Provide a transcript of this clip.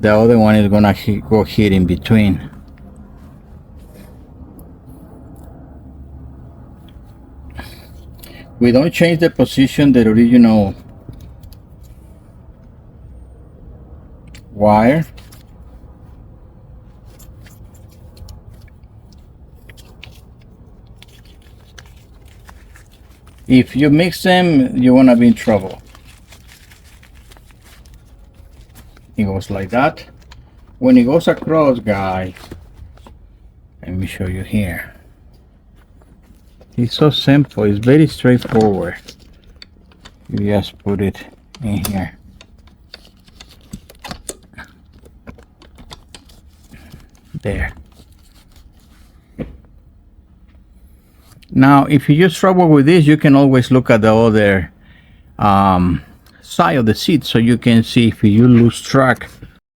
the other one is gonna go here in between. We don't change the position, the original wire. If you mix them, you wanna be in trouble. It goes like that. When it goes across, guys, let me show you here. It's so simple. It's very straightforward. You just put it in here. There. Now, if you just struggle with this, you can always look at the other side of the seat, so you can see if you lose track